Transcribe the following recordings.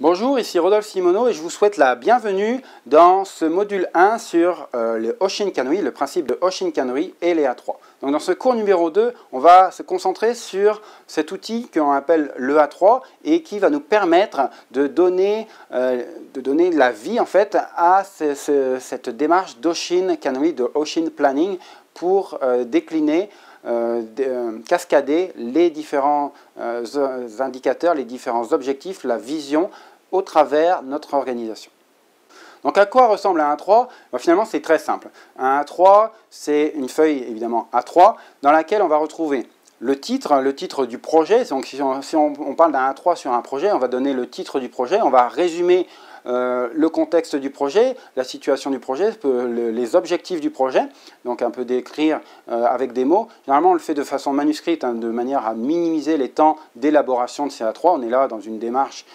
Bonjour, ici Rodolphe Simoneau et je vous souhaite la bienvenue dans ce module 1 sur le Oshinkanri, le principe de Oshinkanri et les A3. Donc dans ce cours numéro 2, on va se concentrer sur cet outil qu'on appelle le A3 et qui va nous permettre de donner la vie en fait à cette démarche d'Oshinkanri, de Oshin Planning pour décliner cascader les différents indicateurs, les différents objectifs, la vision au travers de notre organisation. Donc à quoi ressemble un A3 ? Finalement c'est très simple. Un A3 c'est une feuille évidemment A3 dans laquelle on va retrouver le titre du projet. Donc si on parle d'un A3 sur un projet, on va donner le titre du projet, on va résumer le contexte du projet, la situation du projet, les objectifs du projet, donc un peu décrire avec des mots. Généralement, on le fait de façon manuscrite, de manière à minimiser les temps d'élaboration de ces A3. On est là dans une démarche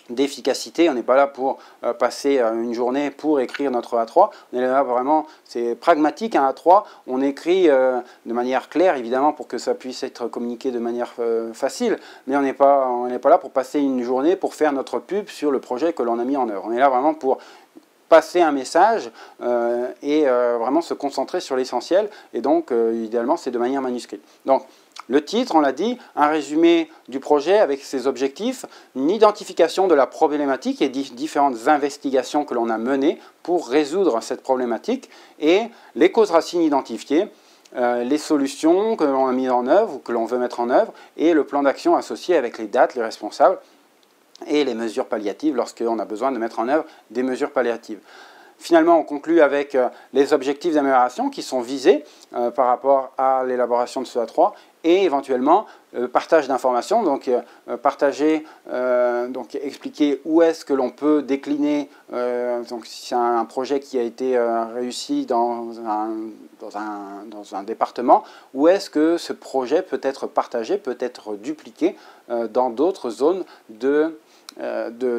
d'efficacité, on n'est pas là pour passer une journée pour écrire notre A3, on est là vraiment, c'est pragmatique un A3, on écrit de manière claire évidemment pour que ça puisse être communiqué de manière facile, mais on n'est pas là pour passer une journée pour faire notre pub sur le projet que l'on a mis en œuvre, on est là vraiment pour passer un message et vraiment se concentrer sur l'essentiel, et donc idéalement c'est de manière manuscrite. Donc le titre, on l'a dit, un résumé du projet avec ses objectifs, une identification de la problématique et différentes investigations que l'on a menées pour résoudre cette problématique, et les causes racines identifiées, les solutions que l'on a mises en œuvre ou que l'on veut mettre en œuvre, et le plan d'action associé avec les dates, les responsables, et les mesures palliatives lorsqu'on a besoin de mettre en œuvre des mesures palliatives. Finalement, on conclut avec les objectifs d'amélioration qui sont visés par rapport à l'élaboration de ce A3 et éventuellement partage d'informations, donc expliquer où est-ce que l'on peut décliner, donc si c'est un projet qui a été réussi dans un département, où est-ce que ce projet peut être partagé, peut être dupliqué dans d'autres zones de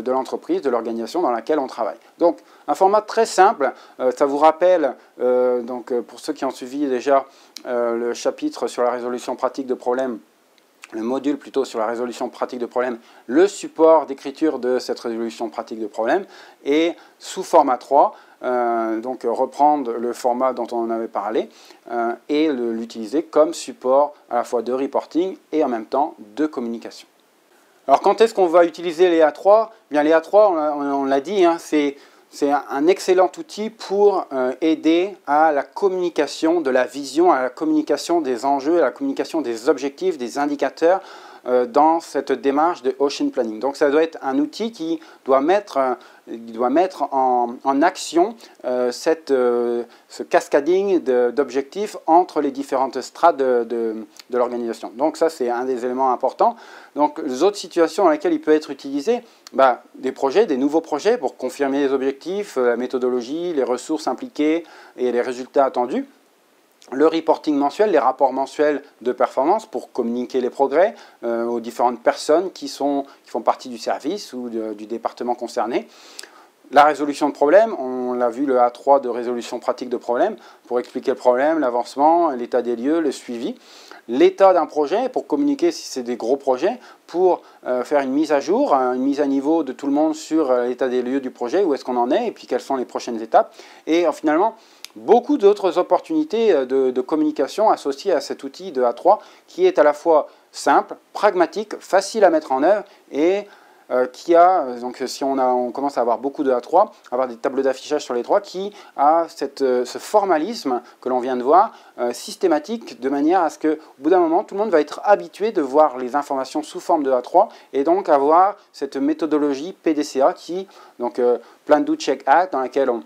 l'entreprise, de l'organisation dans laquelle on travaille. Donc un format très simple, ça vous rappelle, pour ceux qui ont suivi déjà le chapitre sur la résolution pratique de problèmes, le module plutôt sur la résolution pratique de problèmes, le support d'écriture de cette résolution pratique de problèmes, et sous format 3, donc reprendre le format dont on en avait parlé et l'utiliser comme support à la fois de reporting et en même temps de communication. Alors quand est-ce qu'on va utiliser les A3 ? Bien, les A3, on l'a dit, hein, c'est un excellent outil pour aider à la communication de la vision, à la communication des enjeux, à la communication des objectifs, des indicateurs dans cette démarche de Oshin Planning. Donc ça doit être un outil qui doit mettre en action ce cascading d'objectifs entre les différentes strates de l'organisation. Donc ça, c'est un des éléments importants. Donc les autres situations dans lesquelles il peut être utilisé, des projets, des nouveaux projets pour confirmer les objectifs, la méthodologie, les ressources impliquées et les résultats attendus. Le reporting mensuel, les rapports mensuels de performance pour communiquer les progrès aux différentes personnes qui font partie du service ou du département concerné. La résolution de problèmes, on l'a vu, le A3 de résolution pratique de problèmes, pour expliquer le problème, l'avancement, l'état des lieux, le suivi. L'état d'un projet, pour communiquer si c'est des gros projets, pour faire une mise à jour, une mise à niveau de tout le monde sur l'état des lieux du projet, où est-ce qu'on en est, et puis quelles sont les prochaines étapes. Et finalement, beaucoup d'autres opportunités de communication associées à cet outil de A3 qui est à la fois simple, pragmatique, facile à mettre en œuvre et qui a, donc si on commence à avoir beaucoup de A3, avoir des tableaux d'affichage sur les 3, qui a ce formalisme que l'on vient de voir, systématique, de manière à ce qu'au bout d'un moment, tout le monde va être habitué de voir les informations sous forme de A3 et donc avoir cette méthodologie PDCA qui, donc Plan, Do, Check, Act, dans laquelle on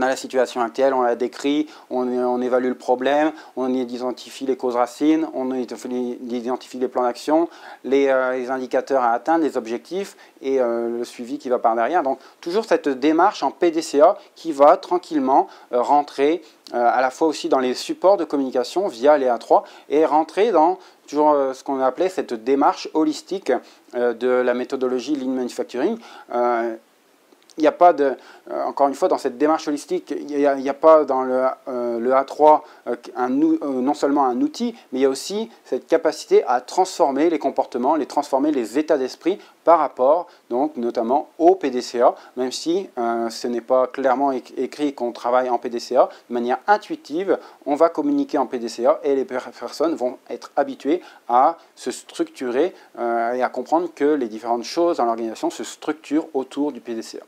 a la situation actuelle, on la décrit, on évalue le problème, on identifie les causes racines, on identifie les plans d'action, les indicateurs à atteindre, les objectifs et le suivi qui va par derrière. Donc toujours cette démarche en PDCA qui va tranquillement rentrer à la fois aussi dans les supports de communication via les A3 et rentrer dans toujours ce qu'on appelait cette démarche holistique de la méthodologie Lean Manufacturing. Il n'y a pas encore une fois, dans cette démarche holistique, il n'y a pas dans le A3 non seulement un outil, mais il y a aussi cette capacité à transformer les comportements, transformer les états d'esprit par rapport, donc, notamment au PDCA, même si ce n'est pas clairement écrit qu'on travaille en PDCA, de manière intuitive, on va communiquer en PDCA et les personnes vont être habituées à se structurer et à comprendre que les différentes choses dans l'organisation se structurent autour du PDCA.